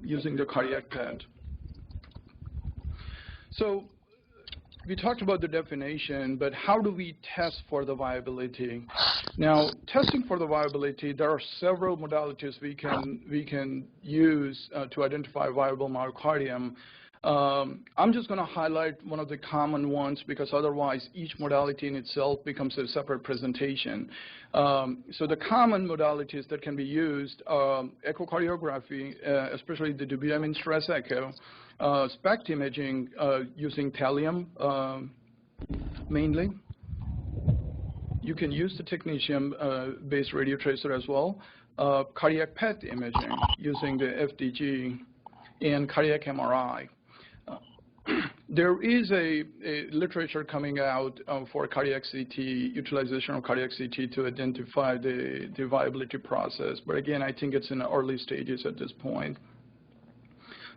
using the cardiac PET. So we talked about the definition, but how do we test for the viability? Now, testing for the viability, there are several modalities we can use to identify viable myocardium. I'm just going to highlight one of the common ones because otherwise each modality in itself becomes a separate presentation. So the common modalities that can be used are echocardiography, especially the Dobutamine stress echo, SPECT imaging using Thallium mainly. You can use the technetium-based radio tracer as well. Cardiac PET imaging using the FDG and cardiac MRI. There is a literature coming out for cardiac CT, utilization of cardiac CT to identify the viability process. But again, I think it's in the early stages at this point.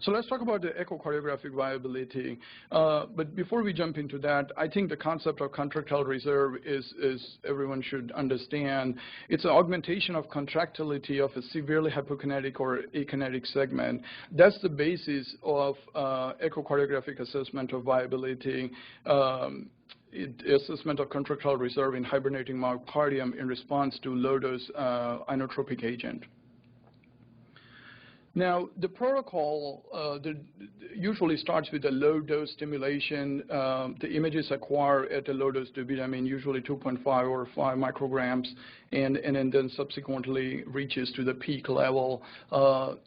So let's talk about the echocardiographic viability. But before we jump into that, I think the concept of contractile reserve is everyone should understand. It's an augmentation of contractility of a severely hypokinetic or akinetic segment. That's the basis of echocardiographic assessment of viability. Assessment of contractile reserve in hibernating myocardium in response to low-dose inotropic agent. Now, the protocol usually starts with a low-dose stimulation. The images acquired at a low-dose dobutamine, usually 2.5 or 5 micrograms, and then subsequently reaches to the peak level.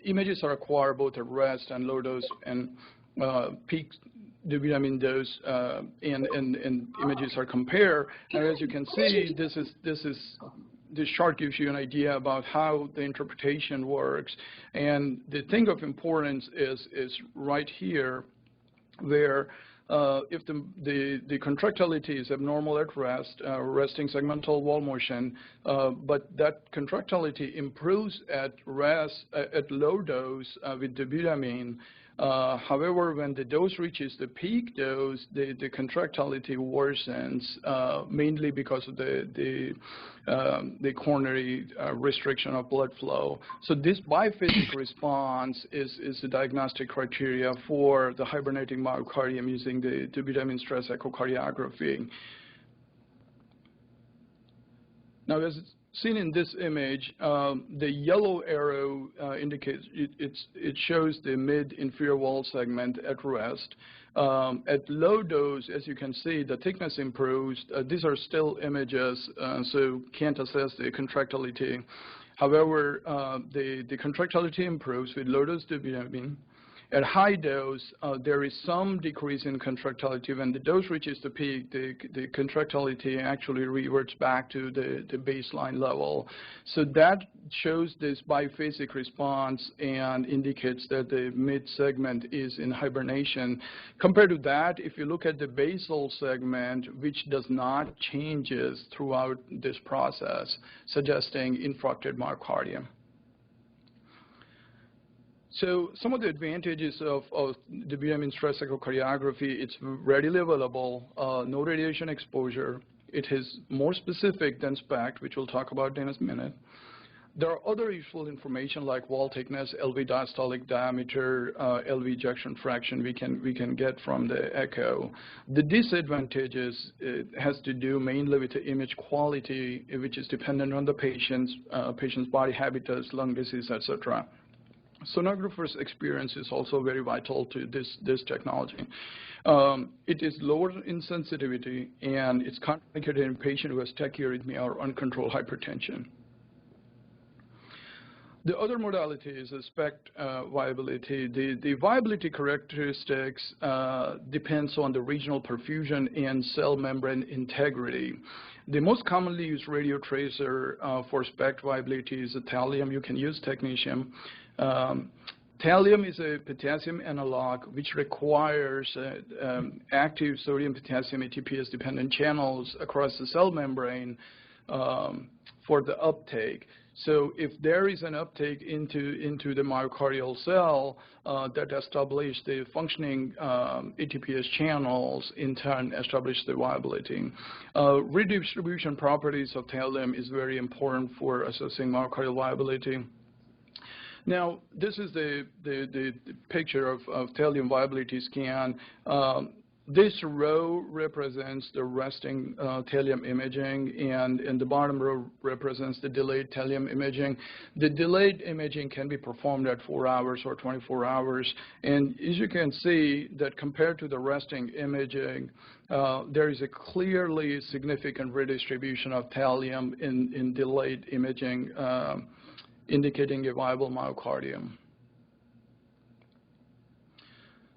Images are acquired both at rest and low-dose and peak dobutamine dose, and images are compared. And as you can see, this chart gives you an idea about how the interpretation works. And the thing of importance is right here, where if the contractility is abnormal at rest, resting segmental wall motion, but that contractility improves at rest, at low dose with dobutamine. However, when the dose reaches the peak dose, the contractility worsens, mainly because of the coronary restriction of blood flow. So this biphasic response is the diagnostic criteria for the hibernating myocardium using the dobutamine stress echocardiography. Now, as seen in this image, the yellow arrow indicates it shows the mid-inferior wall segment at rest. At low dose, as you can see, the thickness improves. These are still images, so can't assess the contractility. However, the contractility improves with low-dose dobutamine. At high dose, there is some decrease in contractility. When the dose reaches the peak, the contractility actually reverts back to the baseline level. So that shows this biphasic response and indicates that the mid-segment is in hibernation. Compared to that, if you look at the basal segment, which does not changes throughout this process, suggesting infracted myocardium. So some of the advantages of dobutamine stress echocardiography, it's readily available, no radiation exposure. It is more specific than SPECT, which we'll talk about in a minute. There are other useful information like wall thickness, LV diastolic diameter, LV ejection fraction we can get from the echo. The disadvantages has to do mainly with the image quality, which is dependent on the patient's body habitus, lung disease, etc. Sonographer's experience is also very vital to this technology. It is lower in sensitivity, and it's contraindicated in patient who has tachyarrhythmia or uncontrolled hypertension. The other modality is the SPECT viability. The viability characteristics depends on the regional perfusion and cell membrane integrity. The most commonly used radio tracer for SPECT viability is Thallium. You can use technetium. Thallium is a potassium analog which requires active sodium-potassium ATPase-dependent channels across the cell membrane for the uptake. So if there is an uptake into the myocardial cell that establishes the functioning ATPase channels, in turn establish the viability. Redistribution properties of thallium is very important for assessing myocardial viability. Now, this is the picture of thallium viability scan. This row represents the resting thallium imaging, and the bottom row represents the delayed thallium imaging. The delayed imaging can be performed at 4 hours or 24 hours, and as you can see that compared to the resting imaging, there is a clearly significant redistribution of thallium in delayed imaging, indicating a viable myocardium.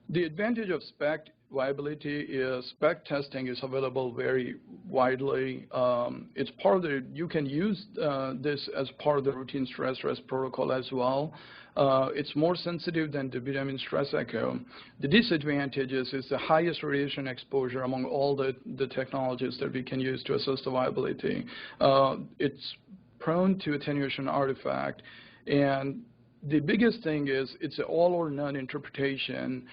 The advantage of SPECT viability is SPECT testing is available very widely. It's part of the, you can use this as part of the routine stress rest protocol as well. It's more sensitive than Dobutamine stress echo. The disadvantages is the highest radiation exposure among all the technologies that we can use to assess the viability. It's prone to attenuation artifact, and the biggest thing is it's an all or none interpretation.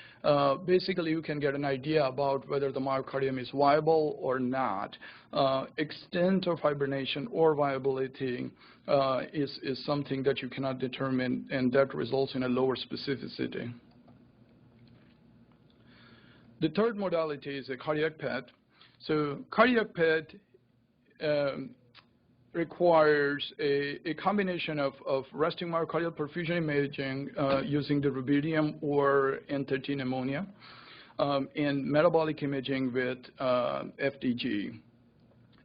Basically, you can get an idea about whether the myocardium is viable or not. Extent of hibernation or viability is something that you cannot determine, and that results in a lower specificity. The third modality is a cardiac PET. So cardiac PET requires a combination of resting myocardial perfusion imaging using the rubidium or N13 ammonia, and metabolic imaging with FDG.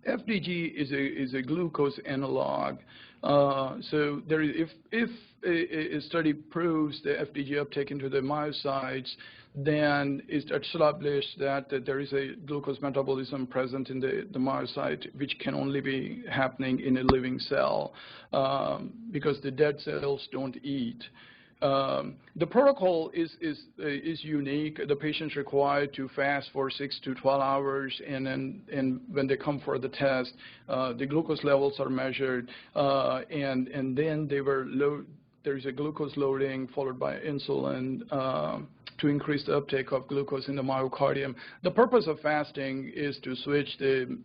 FDG is a glucose analog. So there is, if a study proves the FDG uptake into the myocytes, then it's established that there is a glucose metabolism present in the myocyte, which can only be happening in a living cell because the dead cells don't eat. The protocol is unique. The patient's required to fast for 6 to 12 hours, and when they come for the test, the glucose levels are measured, and then there is a glucose loading followed by insulin to increase the uptake of glucose in the myocardium. The purpose of fasting is to switch the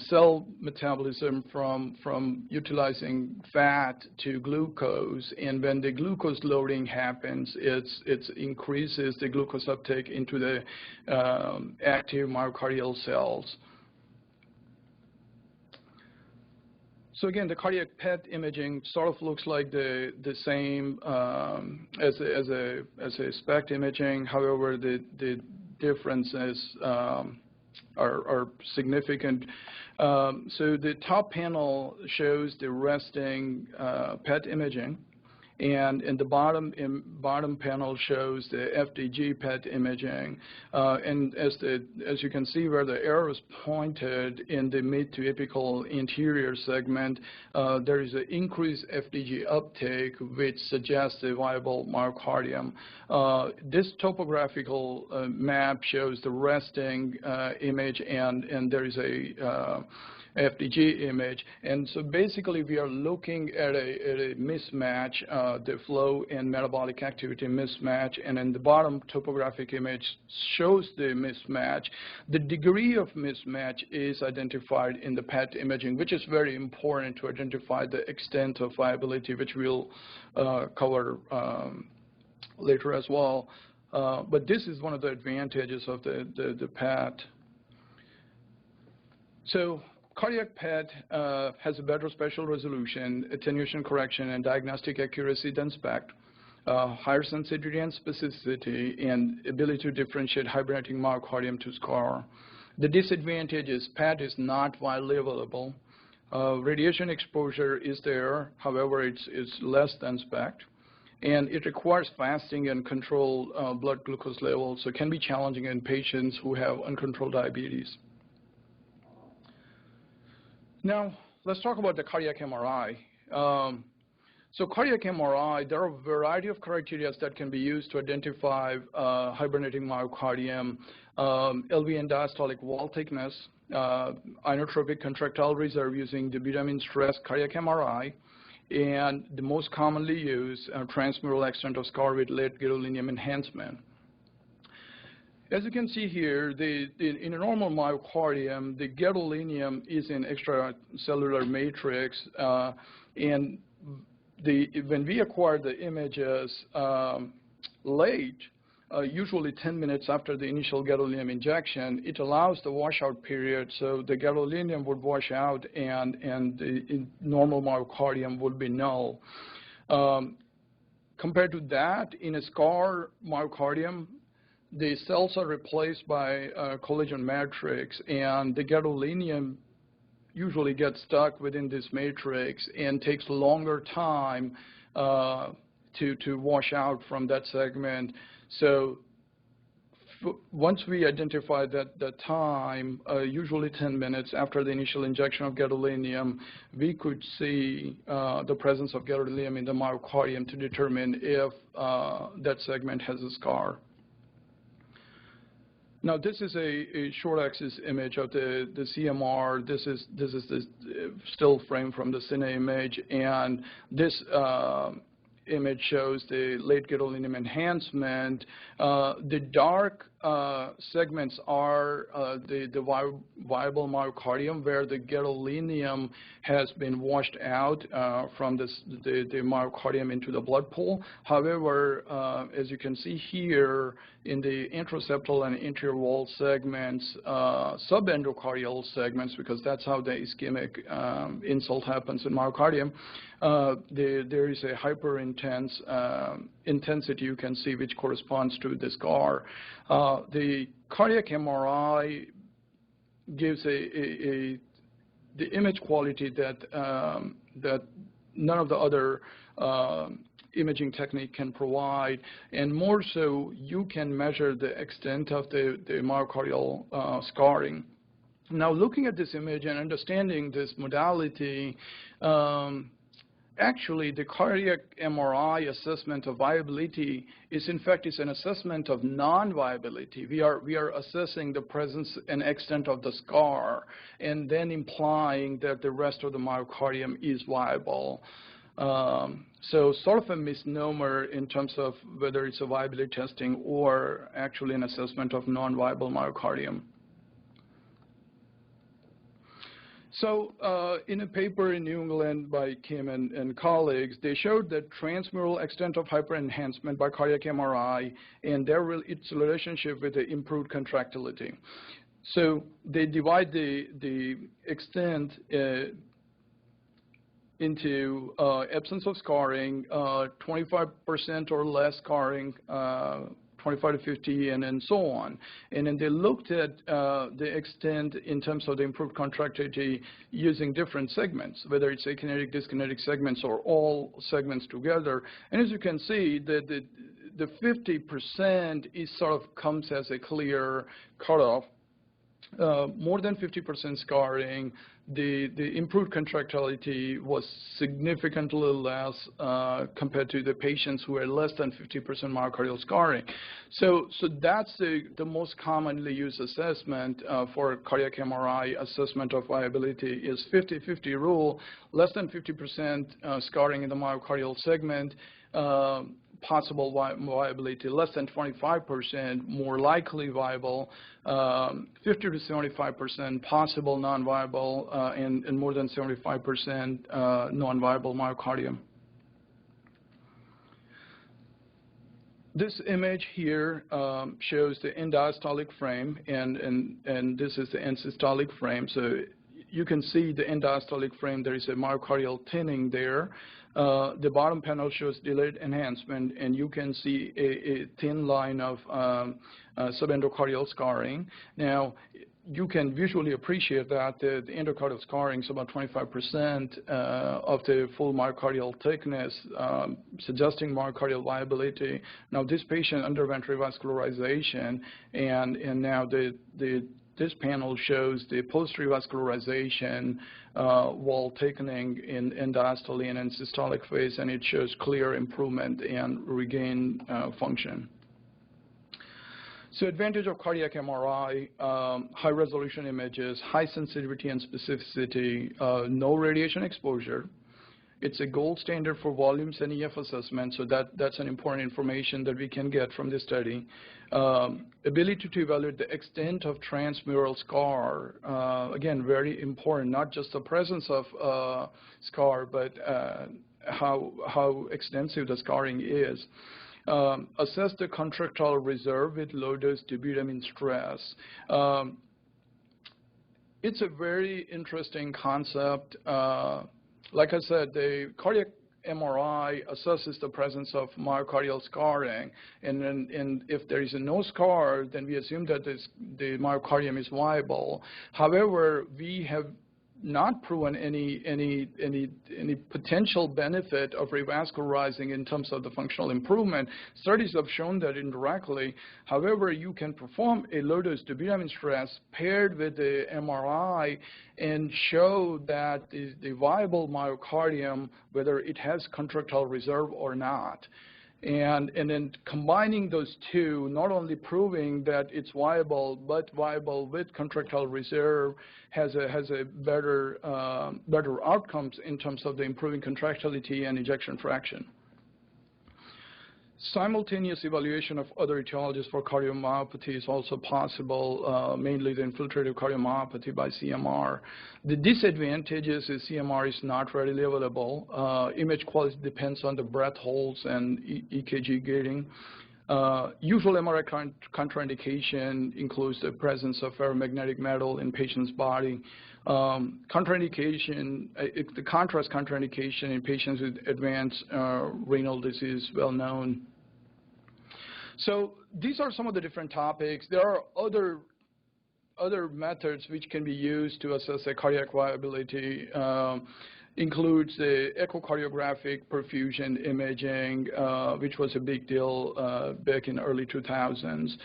cell metabolism from utilizing fat to glucose, and when the glucose loading happens, it increases the glucose uptake into the active myocardial cells. So again, the cardiac PET imaging sort of looks like the same as a SPECT imaging. However, the differences are significant. So the top panel shows the resting PET imaging, and the bottom panel shows the FDG PET imaging. And as you can see where the arrow is pointed in the mid to apical anterior segment, there is an increased FDG uptake, which suggests a viable myocardium. This topographical map shows the resting image, and there is a FDG image, and so basically we are looking at a mismatch, the flow and metabolic activity mismatch, and in the bottom topographic image shows the mismatch. The degree of mismatch is identified in the PET imaging, which is very important to identify the extent of viability, which we'll cover later as well. But this is one of the advantages of the PET. So cardiac PET has a better spatial resolution, attenuation correction, and diagnostic accuracy than SPECT, higher sensitivity and specificity, and ability to differentiate hibernating myocardium to scar. The disadvantage is PET is not widely available. Radiation exposure is there, however, it's less than SPECT, and it requires fasting and controlled blood glucose levels, so it can be challenging in patients who have uncontrolled diabetes. Now, let's talk about the cardiac MRI. So cardiac MRI, there are a variety of criteria that can be used to identify hibernating myocardium, LV and diastolic wall thickness, inotropic contractile reserve using Dobutamine stress cardiac MRI, and the most commonly used transmural extent of scar with late gadolinium enhancement. As you can see here, in a normal myocardium, the gadolinium is in extracellular matrix, and when we acquire the images late, usually 10 minutes after the initial gadolinium injection, it allows the washout period, so the gadolinium would wash out and the normal myocardium would be null. Compared to that, in a scar myocardium, the cells are replaced by collagen matrix, and the gadolinium usually gets stuck within this matrix and takes longer time to wash out from that segment. So once we identify that time, usually 10 minutes after the initial injection of gadolinium, we could see the presence of gadolinium in the myocardium to determine if that segment has a scar. Now, this is a short axis image of the CMR. This is the still frame from the cine image, and this image shows the late gadolinium enhancement. The dark segments are the viable myocardium, where the gadolinium has been washed out from the myocardium into the blood pool. However, as you can see here, in the intraseptal and anterior wall segments, subendocardial segments, because that's how the ischemic insult happens in myocardium, there is a hyper-intense intensity you can see, which corresponds to the scar. The cardiac MRI gives the image quality that none of the other imaging technique can provide, and more so, you can measure the extent of the myocardial scarring. Now, looking at this image and understanding this modality, actually, the cardiac MRI assessment of viability is, in fact, an assessment of non-viability. We are assessing the presence and extent of the scar, and then implying that the rest of the myocardium is viable. So sort of a misnomer in terms of whether it's a viability testing or actually an assessment of non-viable myocardium. So in a paper in New England by Kim and colleagues, they showed that transmural extent of hyperenhancement by cardiac MRI and its relationship with the improved contractility. So they divide the extent into absence of scarring, 25% or less scarring, 25 to 50, and then so on. And then they looked at the extent in terms of the improved contractility using different segments, whether it's akinetic, dyskinetic segments, or all segments together. And as you can see, the 50% is sort of comes as a clear cutoff. More than 50% scarring, the improved contractility was significantly less compared to the patients who had less than 50% myocardial scarring. So that's the most commonly used assessment for cardiac MRI assessment of viability is 50-50 rule, less than 50% scarring in the myocardial segment, possible viability, less than 25%, more likely viable, 50 to 75% possible non-viable, and more than 75% non-viable myocardium. This image here shows the end diastolic frame, and this is the end systolic frame. So you can see the end diastolic frame. There is a myocardial thinning there. The bottom panel shows delayed enhancement, and you can see a thin line of subendocardial scarring. Now, you can visually appreciate that the endocardial scarring is about 25% of the full myocardial thickness, suggesting myocardial viability. Now, this patient underwent revascularization, and now this panel shows the post-revascularization wall thickening in diastole and in systolic phase, and it shows clear improvement and regain function. So advantage of cardiac MRI, high-resolution images, high sensitivity and specificity, no radiation exposure. It's a gold standard for volumes and EF assessment, so that's an important information that we can get from this study. Ability to evaluate the extent of transmural scar, again, very important, not just the presence of scar, but how extensive the scarring is. Assess the contractile reserve with low-dose dobutamine stress. It's a very interesting concept. Like I said, the cardiac MRI assesses the presence of myocardial scarring, and if there is no scar, then we assume that the myocardium is viable. However, we have not proven any potential benefit of revascularizing in terms of the functional improvement. Studies have shown that indirectly. However, you can perform a low-dose dobutamine stress paired with the MRI and show that the viable myocardium, whether it has contractile reserve or not. And then combining those two, not only proving that it's viable, but viable with contractile reserve has a better outcomes in terms of the improving contractility and ejection fraction. Simultaneous evaluation of other etiologies for cardiomyopathy is also possible, mainly the infiltrative cardiomyopathy by CMR. The disadvantages is CMR is not readily available. Image quality depends on the breath holds and EKG gating. Usual MRI contraindication includes the presence of ferromagnetic metal in patient's body. Contraindication, the contrast contraindication in patients with advanced renal disease, well known. So these are some of the different topics. There are other methods which can be used to assess a cardiac viability. Includes the echocardiographic perfusion imaging, which was a big deal back in early 2000s.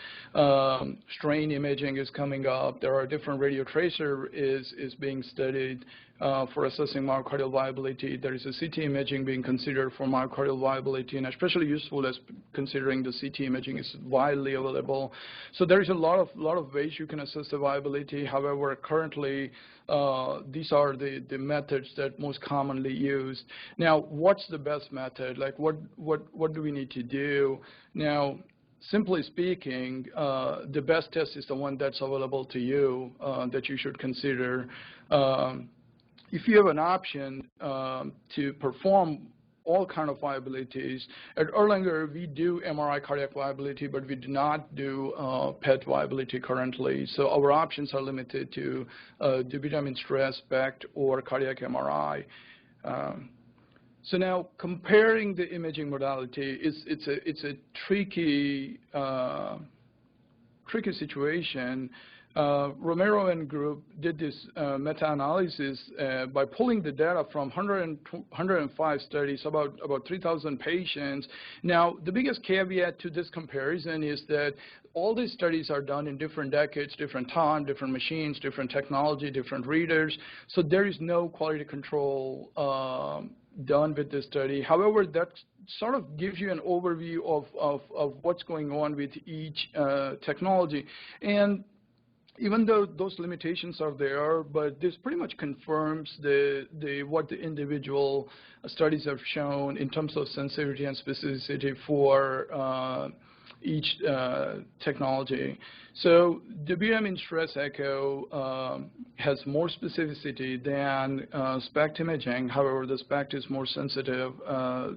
Strain imaging is coming up. There are different radiotracer is being studied for assessing myocardial viability. There is a CT imaging being considered for myocardial viability, and especially useful as considering the CT imaging is widely available. So there is a lot of ways you can assess the viability. However, currently these are the methods that most commonly used. Now, what's the best method? Like, what do we need to do? Now, simply speaking, the best test is the one that's available to you that you should consider. If you have an option to perform all kind of viabilities, at Erlanger we do MRI cardiac viability, but we do not do PET viability currently. So our options are limited to dobutamine stress, SPECT, or cardiac MRI. So now comparing the imaging modality, it's a tricky situation. Romero and group did this meta-analysis by pulling the data from 105 studies, about 3,000 patients. Now, the biggest caveat to this comparison is that all these studies are done in different decades, different time, different machines, different technology, different readers. So there is no quality control done with this study. However, that sort of gives you an overview of what's going on with each technology. And even though those limitations are there, but this pretty much confirms what the individual studies have shown in terms of sensitivity and specificity for each technology. So dobutamine stress echo has more specificity than SPECT imaging. However, the SPECT is more sensitive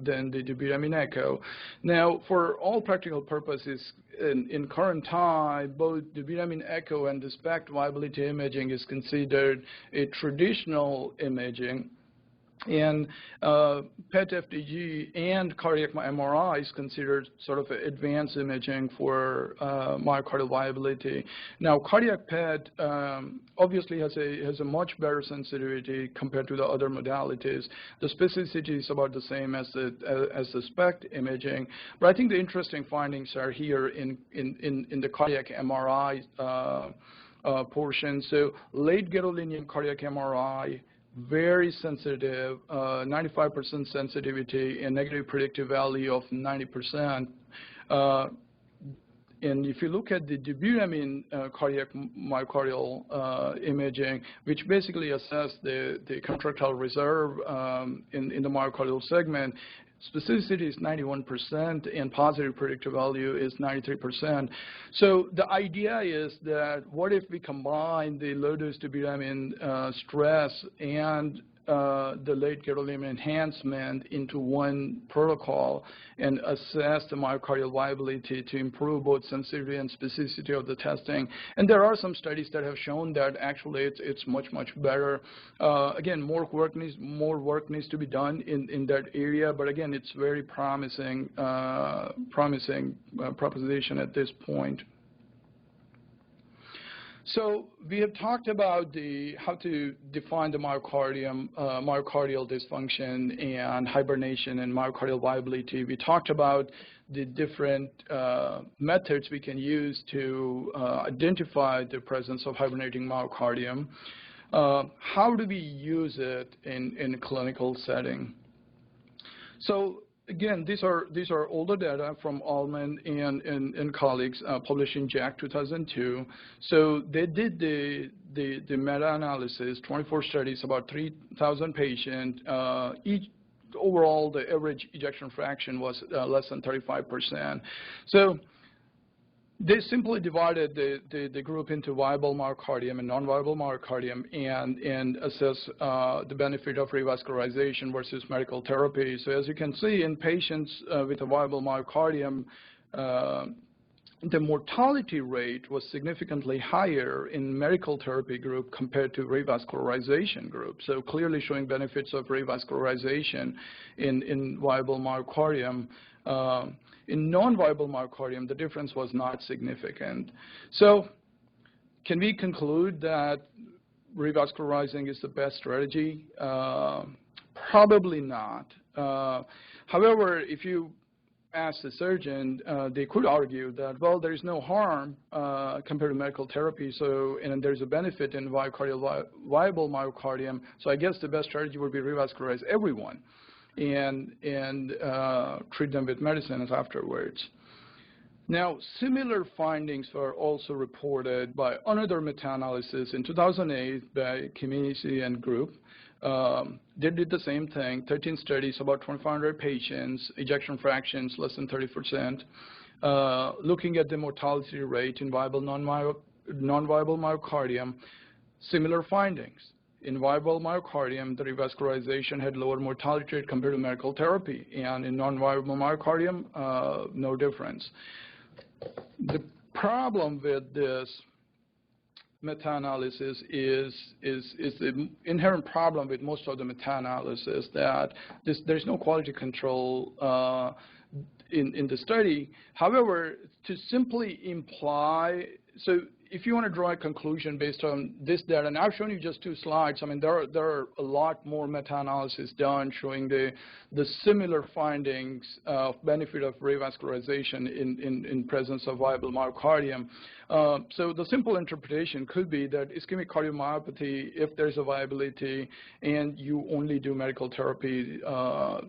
than the dobutamine echo. Now, for all practical purposes, in current time, both dobutamine echo and the SPECT viability imaging is considered a traditional imaging. And PET-FDG and cardiac MRI is considered sort of advanced imaging for myocardial viability. Now, cardiac PET obviously has a much better sensitivity compared to the other modalities. The specificity is about the same as the SPECT imaging. But I think the interesting findings are here in the cardiac MRI portion. So late gadolinium cardiac MRI, very sensitive, 95% sensitivity and negative predictive value of 90%. And if you look at the dobutamine cardiac myocardial imaging, which basically assess the contractile reserve in the myocardial segment, specificity is 91% and positive predictive value is 93%. So the idea is that what if we combine the low-dose dobutamine stress and the late gadolinium enhancement into one protocol and assess the myocardial viability to improve both sensitivity and specificity of the testing. And there are some studies that have shown that actually it's much better. Again, more work needs to be done in that area, but again, it's very promising proposition at this point. So we have talked about how to define the myocardial dysfunction and hibernation and myocardial viability. We talked about the different methods we can use to identify the presence of hibernating myocardium. How do we use it in a clinical setting? So again, these are older data from Allman and colleagues published in JACC 2002. So they did the meta-analysis, 24 studies, about 3,000 patients. Overall, the average ejection fraction was less than 35%. So they simply divided the group into viable myocardium and non-viable myocardium and assess the benefit of revascularization versus medical therapy. So as you can see, in patients with a viable myocardium, the mortality rate was significantly higher in medical therapy group compared to revascularization group. So clearly showing benefits of revascularization in viable myocardium. In non-viable myocardium, the difference was not significant. So can we conclude that revascularizing is the best strategy? Probably not. However, if you ask the surgeon, they could argue that, well, there's no harm compared to medical therapy, and there's a benefit in viable myocardium, so I guess the best strategy would be revascularize everyone and treat them with medicines afterwards. Now, similar findings were also reported by another meta-analysis in 2008 by Kimisi and group. They did the same thing, 13 studies, about 2,500 patients, ejection fractions less than 30%, looking at the mortality rate in viable non-viable myocardium, similar findings. In viable myocardium, the revascularization had lower mortality rate compared to medical therapy, and in non-viable myocardium, no difference. The problem with this meta-analysis is the inherent problem with most of the meta-analysis that there's no quality control in the study. However, to simply imply, so if you want to draw a conclusion based on this data, and I've shown you just 2 slides, I mean, there are a lot more meta-analysis done showing the similar findings of benefit of revascularization in presence of viable myocardium. So the simple interpretation could be that ischemic cardiomyopathy, if there's a viability and you only do medical therapy,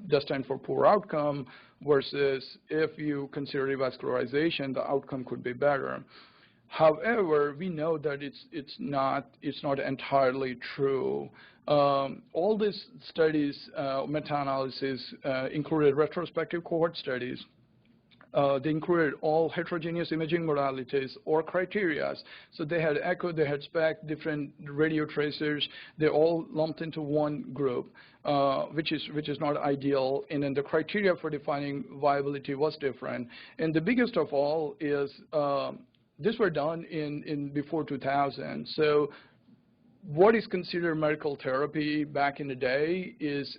destined for poor outcome, versus if you consider revascularization, the outcome could be better. However, we know that it's not entirely true. All these studies, meta-analysis, included retrospective cohort studies. They included all heterogeneous imaging modalities or criteria. So they had echo, they had SPECT, different radio tracers. They all lumped into one group, which is not ideal. And then the criteria for defining viability was different. And the biggest of all is these were done in before 2000. So what is considered medical therapy back in the day is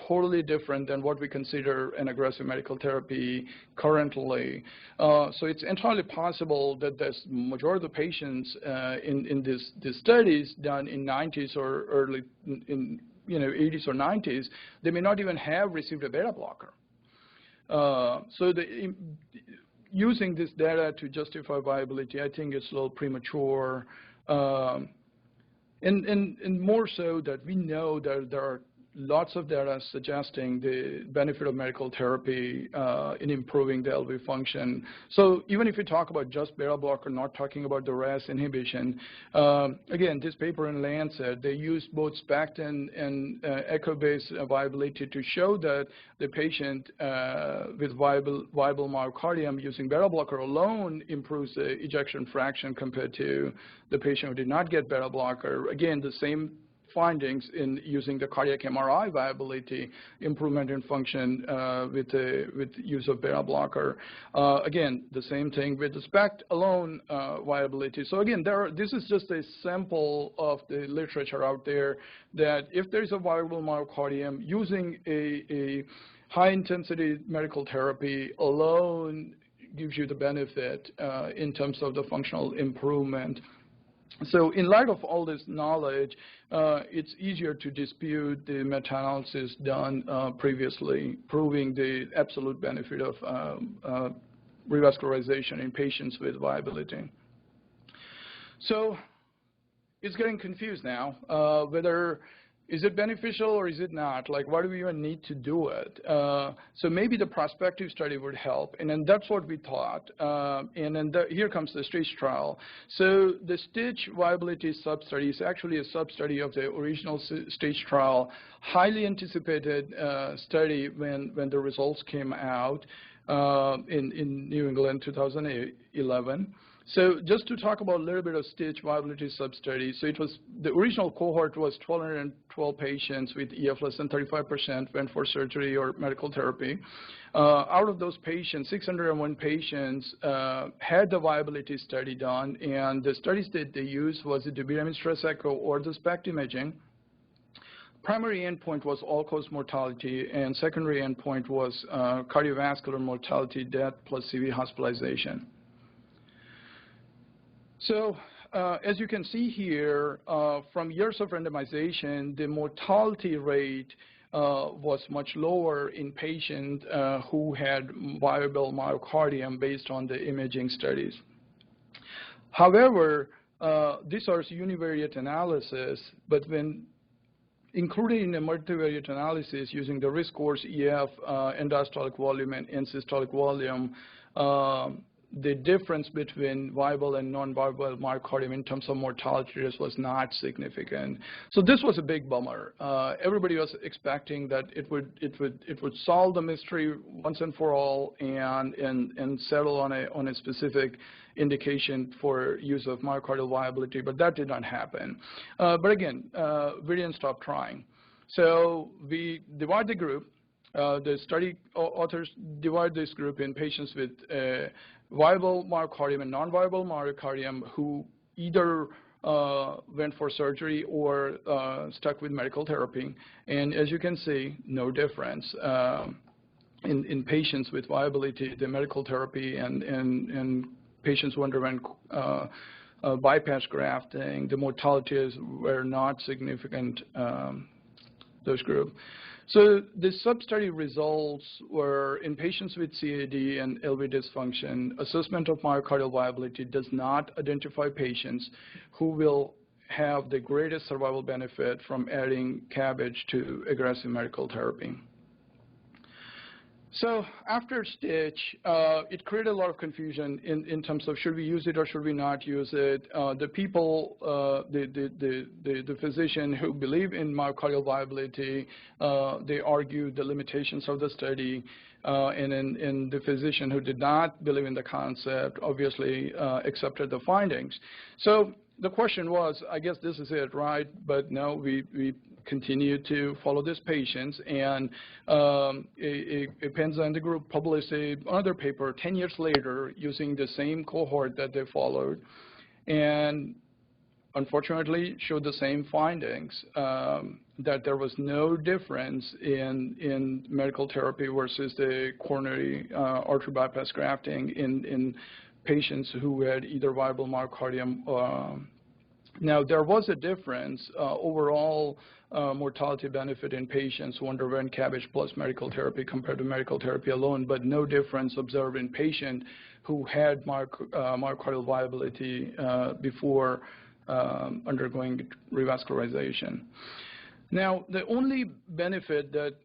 totally different than what we consider an aggressive medical therapy currently. So it's entirely possible that the majority of the patients in these studies done in 90s or early in 80s or 90s, they may not even have received a beta blocker. So using this data to justify viability, I think it's a little premature, and more so that we know that there are lots of data suggesting the benefit of medical therapy in improving the LV function. So even if you talk about just beta blocker, not talking about the RAS inhibition, again, this paper in Lancet, they used both SPECT and echo-based viability to show that the patient with viable myocardium using beta blocker alone improves the ejection fraction compared to the patient who did not get beta blocker. Again, the same findings in using the cardiac MRI viability, improvement in function with use of beta blocker. Again, the same thing with the SPECT alone viability. So again, this is just a sample of the literature out there that if there's a viable myocardium, using a high-intensity medical therapy alone gives you the benefit in terms of the functional improvement. So in light of all this knowledge, it's easier to dispute the meta-analysis done previously, proving the absolute benefit of revascularization in patients with viability. So it's getting confused now, whether is it beneficial or is it not? Like, why do we even need to do it? So maybe the prospective study would help, and then that's what we thought. And then here comes the STITCH trial. So the STITCH viability substudy is actually a substudy of the original STITCH trial, highly anticipated study when the results came out in New England 2011. So just to talk about a little bit of STITCH viability substudy, so it was, the original cohort was 1,212 patients with EF less than 35% went for surgery or medical therapy. Out of those patients, 601 patients had the viability study done, and the studies that they used was the Dobutamine stress echo or the SPECT imaging. Primary endpoint was all-cause mortality, and secondary endpoint was cardiovascular mortality, death plus CV hospitalization. So as you can see here, from years of randomization, the mortality rate was much lower in patients who had viable myocardium based on the imaging studies. However, these are univariate analysis, but when included in a multivariate analysis using the risk scores EF, end-diastolic volume, and end-systolic volume, the difference between viable and non-viable myocardium in terms of mortality risk was not significant. So this was a big bummer. Everybody was expecting that it would solve the mystery once and for all and settle on a specific indication for use of myocardial viability, but that did not happen. But again, we didn't stop trying. So we divide the group. The study authors divide this group in patients with viable myocardium and non-viable myocardium who either went for surgery or stuck with medical therapy. And as you can see, no difference. In patients with viability, the medical therapy and patients who underwent bypass grafting, the mortalities were not significant, those group. So the sub-study results were in patients with CAD and LV dysfunction, assessment of myocardial viability does not identify patients who will have the greatest survival benefit from adding CABG to aggressive medical therapy. So after STITCH, it created a lot of confusion in terms of should we use it or should we not use it. The people, the physician who believe in myocardial viability, they argued the limitations of the study, and the physician who did not believe in the concept obviously accepted the findings. So the question was, I guess this is it, right? But no, we continue to follow these patients, and a Penza and the group published another paper 10 years later using the same cohort that they followed, and unfortunately showed the same findings, that there was no difference in medical therapy versus the coronary artery bypass grafting in patients who had either viable myocardium. Now, there was a difference overall mortality benefit in patients who underwent CABG plus medical therapy compared to medical therapy alone, but no difference observed in patients who had myocardial viability before undergoing revascularization. Now, the only benefit that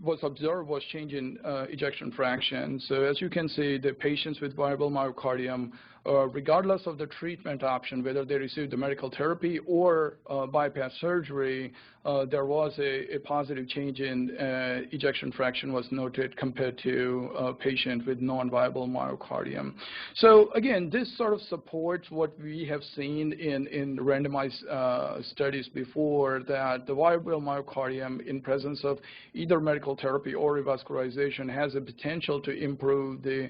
was observed was change in ejection fraction. So as you can see, the patients with viable myocardium, regardless of the treatment option, whether they received the medical therapy or bypass surgery, there was a positive change in ejection fraction was noted compared to a patient with non-viable myocardium. So again, this sort of supports what we have seen in randomized studies before, that the viable myocardium in presence of either medical therapy or revascularization has a potential to improve the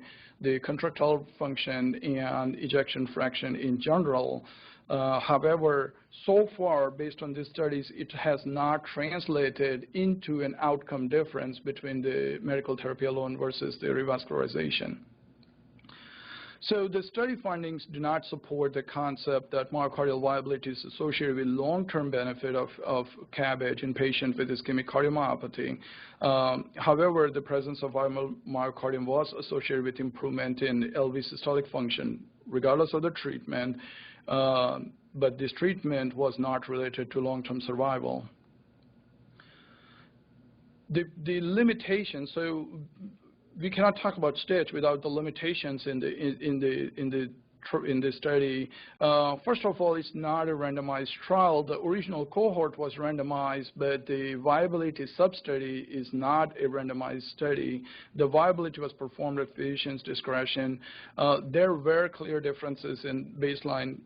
contractile function and ejection fraction in general. However, so far, based on these studies, it has not translated into an outcome difference between the medical therapy alone versus the revascularization. So the study findings do not support the concept that myocardial viability is associated with long-term benefit of CABG in patients with ischemic cardiomyopathy. However, the presence of viable myocardium was associated with improvement in LV systolic function, regardless of the treatment. But this treatment was not related to long-term survival. The limitations, so we cannot talk about STITCH without the limitations in the study. First of all, it's not a randomized trial. The original cohort was randomized, but the viability substudy is not a randomized study. The viability was performed at physician's discretion. There were clear differences in baseline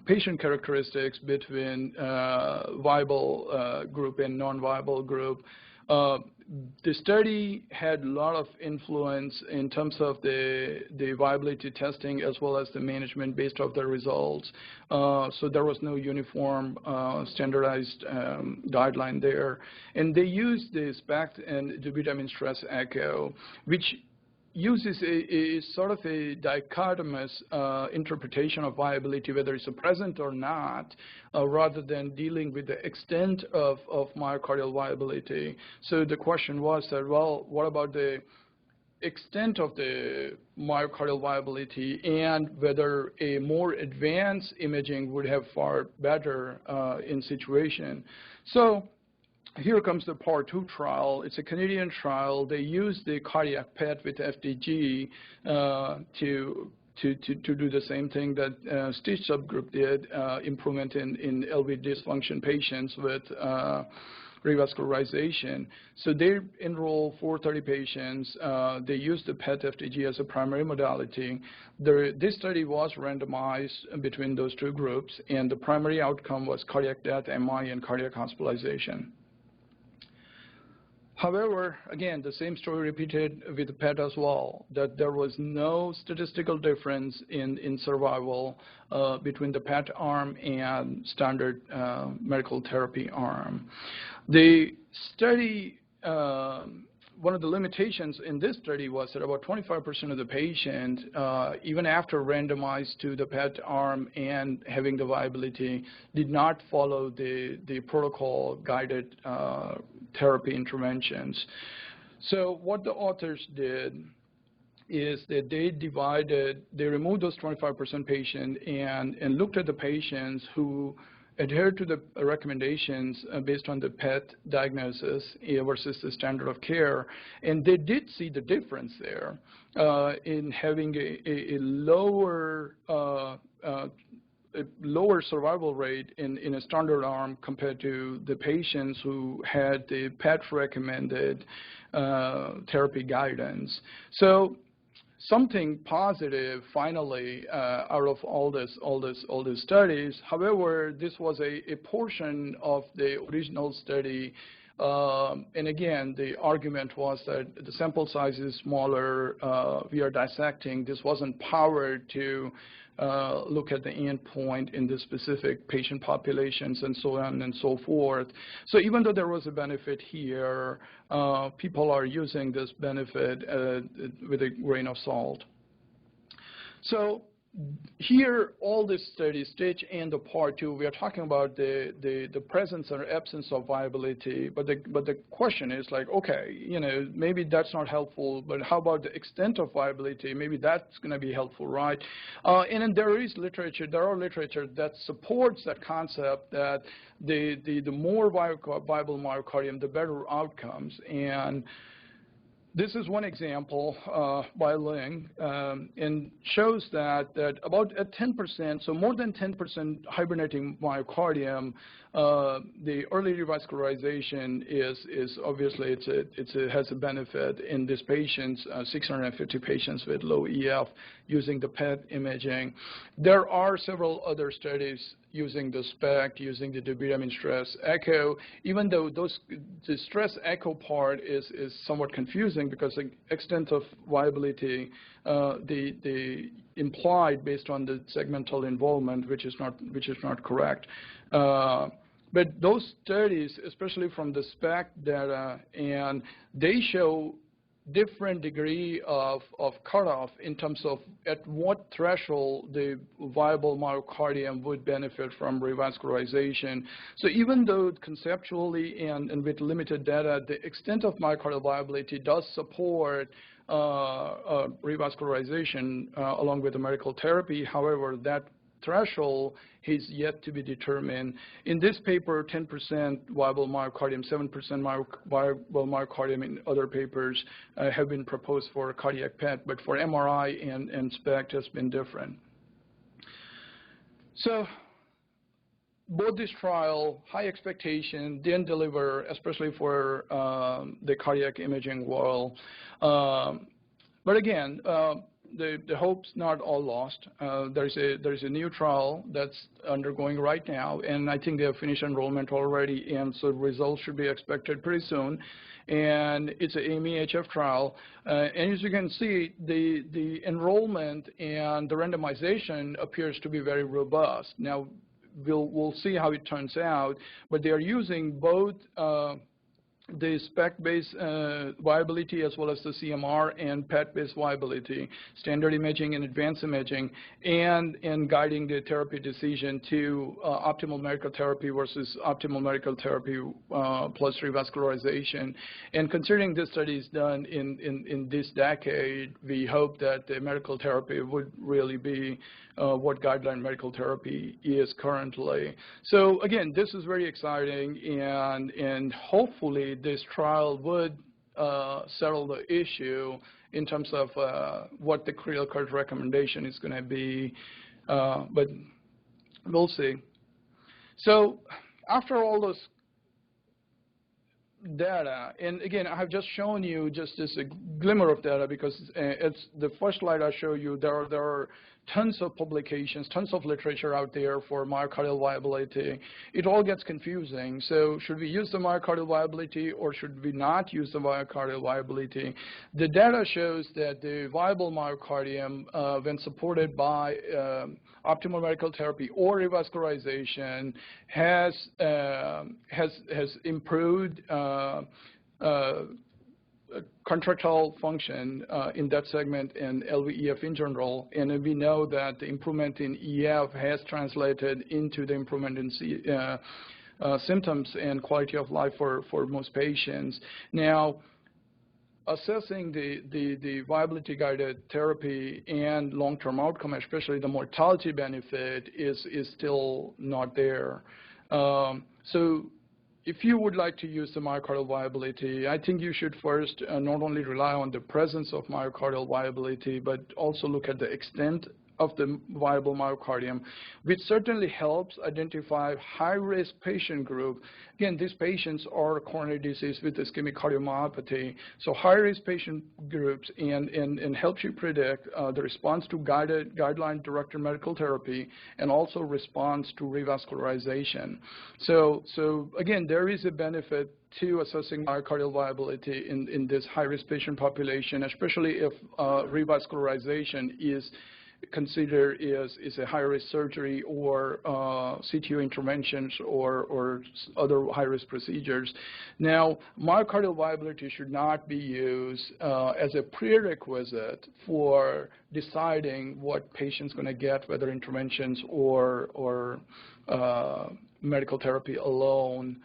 patient characteristics between viable group and non-viable group. The study had a lot of influence in terms of the viability testing as well as the management based off the results. So there was no uniform standardized guideline there. And they used the SPECT and Dobutamine stress echo, which uses a sort of a dichotomous interpretation of viability, whether it's present or not, rather than dealing with the extent of myocardial viability. So the question was that, well, what about the extent of the myocardial viability and whether a more advanced imaging would have far better in situation. So here comes the PARR-2 trial. It's a Canadian trial. They used the cardiac PET with FDG to do the same thing that STITCH subgroup did, improvement in LV dysfunction patients with revascularization. So they enrolled 430 patients. They used the PET-FDG as a primary modality. This study was randomized between those two groups, and the primary outcome was cardiac death, MI, and cardiac hospitalization. However, again, the same story repeated with the PET as well, that there was no statistical difference in survival between the PET arm and standard medical therapy arm. The study, one of the limitations in this study was that about 25% of the patient, even after randomized to the PET arm and having the viability, did not follow the protocol-guided therapy interventions. So what the authors did is that they removed those 25% patients and looked at the patients who adhered to the recommendations based on the PET diagnosis versus the standard of care, and they did see the difference there in having a lower survival rate in a standard arm compared to the patients who had the PET recommended therapy guidance. So something positive finally out of all these studies. However, this was a portion of the original study, and again, the argument was that the sample size is smaller. We are dissecting. This wasn't powered to look at the endpoint in the specific patient populations and so on and so forth. So even though there was a benefit here, people are using this benefit with a grain of salt. So here, all this study, STITCH and the PARR-2, we are talking about the presence or absence of viability, but the question is like, okay, you know, maybe that's not helpful, but how about the extent of viability? Maybe that's going to be helpful, right? And then there are literature that supports that concept that the more viable myocardium, the better outcomes. And This is one example by Ling, and shows that about at 10%, so more than 10% hibernating myocardium, the early revascularization is obviously it has a benefit in these patients, 650 patients with low EF using the PET imaging. There are several other studies using the SPECT, using the Dobutamine stress echo, even though the stress echo part is somewhat confusing because the extent of viability, the implied based on the segmental involvement, which is not correct. But those studies, especially from the SPECT data, and they show different degree of cutoff in terms of at what threshold the viable myocardium would benefit from revascularization. So even though conceptually and with limited data, the extent of myocardial viability does support revascularization along with the medical therapy, however, that threshold is yet to be determined. In this paper, 10% viable myocardium, 7% viable myocardium in other papers have been proposed for cardiac PET, but for MRI and SPECT has been different. So both this trial, high expectation, didn't deliver, especially for the cardiac imaging world. But again, the hope's not all lost. There's a new trial that's undergoing right now, and I think they have finished enrollment already, and so results should be expected pretty soon. And it's an AIMI-HF trial, and as you can see, the enrollment and the randomization appears to be very robust. Now, we'll see how it turns out, but they are using both the SPECT-based viability as well as the CMR and PET-based viability, standard imaging and advanced imaging, and guiding the therapy decision to optimal medical therapy versus optimal medical therapy plus revascularization. And considering this study is done in this decade, we hope that the medical therapy would really be what guideline medical therapy is currently. So again, this is very exciting, and hopefully this trial would settle the issue in terms of what the critical care recommendation is going to be, but we'll see. So after all this data, and again, I have just shown you just this glimmer of data because it's the first slide I show you. There are tons of publications, tons of literature out there for myocardial viability. It all gets confusing. So should we use the myocardial viability or should we not use the myocardial viability? The data shows that the viable myocardium, when supported by optimal medical therapy or revascularization, has improved contractile function in that segment and LVEF in general, and we know that the improvement in EF has translated into the improvement in symptoms and quality of life for most patients. Now, assessing the viability-guided therapy and long-term outcome, especially the mortality benefit, is still not there. So if you would like to use the myocardial viability, I think you should first not only rely on the presence of myocardial viability, but also look at the extent of the viable myocardium, which certainly helps identify high-risk patient group. Again, these patients are coronary disease with ischemic cardiomyopathy, so high-risk patient groups, and helps you predict the response to guideline-directed medical therapy and also response to revascularization. So again, there is a benefit to assessing myocardial viability in this high-risk patient population, especially if revascularization is considered is a high-risk surgery or CTO interventions or other high-risk procedures. Now, myocardial viability should not be used as a prerequisite for deciding what patient's going to get, whether interventions or medical therapy alone,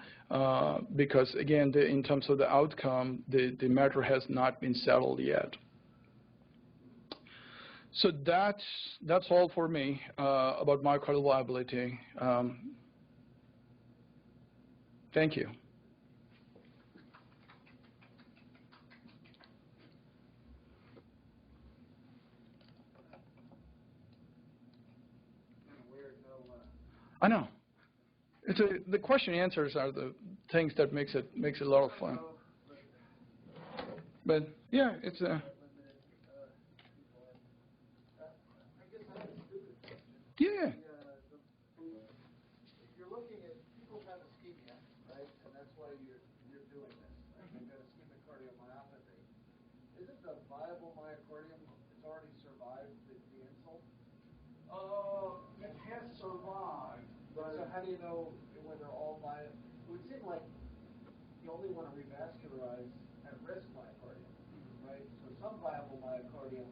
because again, in terms of the outcome, the matter has not been settled yet. So that's all for me about myocardial viability. Thank you. I know. The question and answers are the things that makes it a lot of fun. But yeah, it's a. Yeah. If you're looking at people have ischemia, right, and that's why you're doing this. Right? You've got ischemic cardiomyopathy. Isn't the viable myocardium? It's already survived the insult. It has survived. So how do you know whether all it would seem like you only want to revascularize at-risk myocardium, right? So some viable myocardium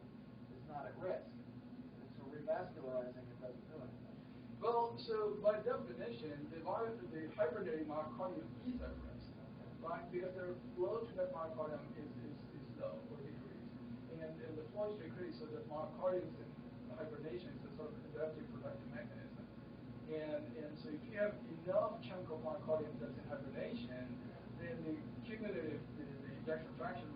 is not at risk. And so revascularizing it doesn't do anything. Well, so by definition, the hibernating myocardium is at rest, right? Because their flow to that myocardium is low or decreased. And the flow is decreased, so that myocardium is in hibernation is a sort of adaptive protective mechanism. And so if you have enough chunk of myocardium that's in hibernation, then the cumulative, the ejection fraction